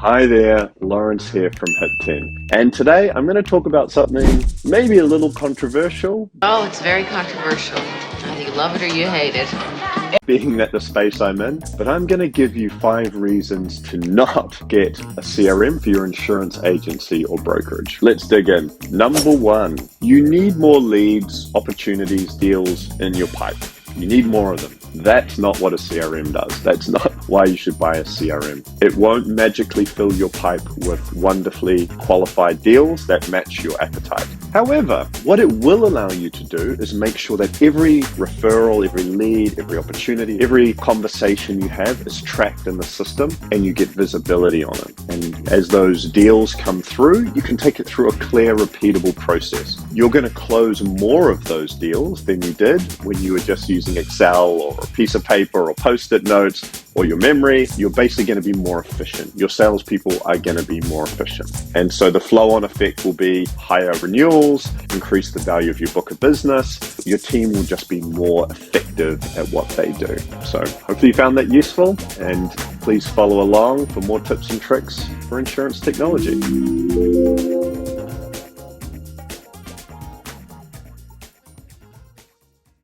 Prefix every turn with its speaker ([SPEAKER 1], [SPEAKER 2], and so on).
[SPEAKER 1] Hi there, Lawrence here from Hit 10. And today I'm going to talk about something maybe a little controversial,
[SPEAKER 2] Oh, it's very controversial. Either you love it or you hate it.
[SPEAKER 1] being that the space I'm in, but I'm going to give you 5 reasons to not get a CRM for your insurance agency or brokerage. Let's dig in. Number 1, you need more leads, opportunities, deals in your pipe. You need more of them. That's not what a CRM does. That's not why you should buy a CRM. It won't magically fill your pipe with wonderfully qualified deals that match your appetite. However, what it will allow you to do is make sure that every referral, every lead, every opportunity, every conversation you have is tracked in the system and you get visibility on it. And as those deals come through, you can take it through a clear, repeatable process. You're going to close more of those deals than you did when you were just using Excel or a piece of paper or Post-it notes or your memory. You're basically going to be more efficient. Your salespeople are going to be more efficient. And so the flow-on effect will be higher renewals, increase the value of your book of business. Your team will just be more effective at what they do. So hopefully you found that useful, and please follow along for more tips and tricks for insurance technology.